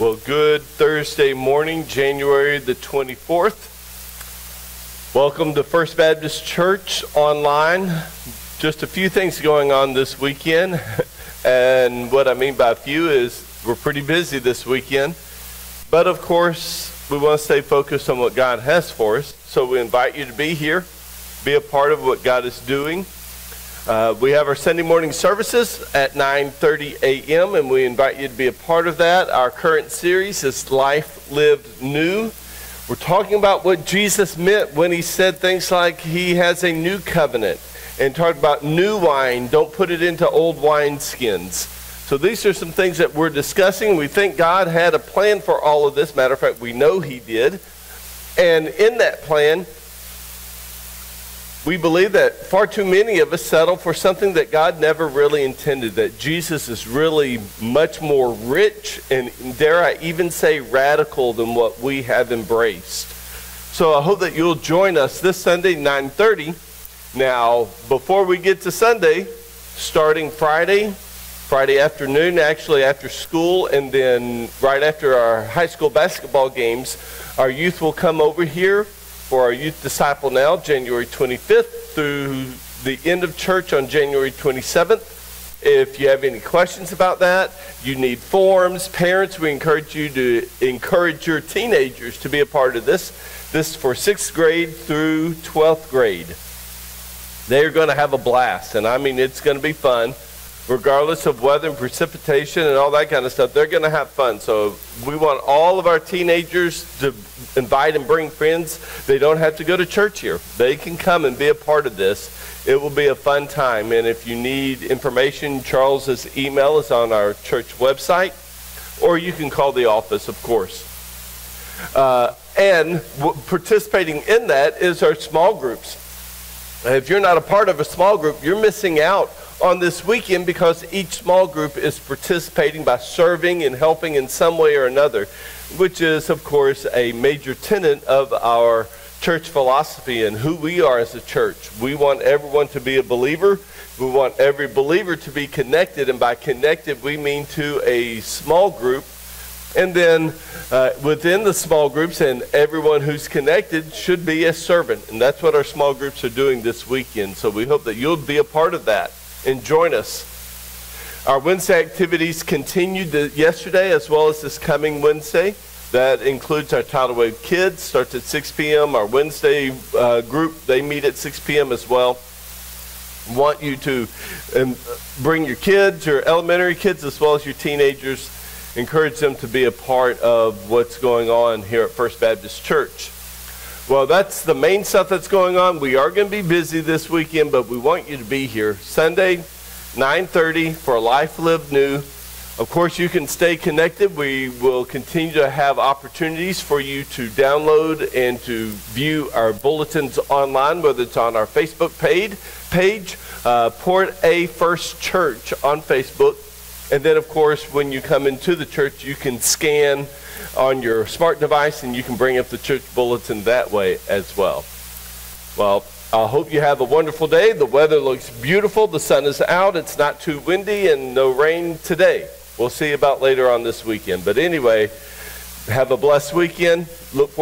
Well, good Thursday morning, January the 24th. Welcome to First Baptist Church online. Just a few things going on this weekend. And what I mean by a few is we're pretty busy this weekend. But of course, we want to stay focused on what God has for us. So we invite you to be here, be a part of what God is doing. We have our Sunday morning services at 9:30 a.m. and we invite you to be a part of that. Our current series is Life Lived New. We're talking about what Jesus meant when he said things like he has a new covenant and talked about new wine. Don't put it into old wineskins. So these are some things that we're discussing. We think God had a plan for all of this. Matter of fact, we know he did. And in that plan, we believe that far too many of us settle for something that God never really intended, that Jesus is really much more rich and, dare I even say, radical than what we have embraced. So I hope that you'll join us this Sunday, 9:30. Now, before we get to Sunday, starting Friday afternoon, actually after school, and then right after our high school basketball games, our youth will come over here for our Youth Disciple Now, January 25th through the end of church on January 27th. If you have any questions about that, you need forms. Parents, we encourage you to encourage your teenagers to be a part of this. This is for 6th grade through 12th grade. They're going to have a blast, and I mean it's going to be fun. Regardless of weather and precipitation and all that kind of stuff, they're going to have fun. So we want all of our teenagers to invite and bring friends. They don't have to go to church here. They can come and be a part of this. It will be a fun time. And if you need information, Charles's email is on our church website, or you can call the office, of course. And participating in that is our small groups. If you're not a part of a small group, you're missing out on this weekend because each small group is participating by serving and helping in some way or another, which is, of course, a major tenet of our church philosophy and who we are as a church. We want everyone to be a believer. We want every believer to be connected, and by connected, we mean to a small group. And then within the small groups, and everyone who's connected should be a servant. And that's what our small groups are doing this weekend. So we hope that you'll be a part of that and join us. Our Wednesday activities continued yesterday as well as this coming Wednesday. That includes our Tidal Wave Kids, starts at 6 p.m. Our Wednesday group, they meet at 6 p.m. as well. Want you to bring your kids, your elementary kids, as well as your teenagers. Encourage them to be a part of what's going on here at First Baptist Church. Well, that's the main stuff that's going on. We are going to be busy this weekend, but we want you to be here. Sunday, 9:30 for Life Lived New. Of course, you can stay connected. We will continue to have opportunities for you to download and to view our bulletins online, whether it's on our Facebook page, Port A First Church on Facebook. And then, of course, when you come into the church, you can scan on your smart device and you can bring up the church bulletin that way as well. Well, I hope you have a wonderful day. The weather looks beautiful. The sun is out. It's not too windy and no rain today. We'll see about later on this weekend. But anyway, have a blessed weekend. Look forward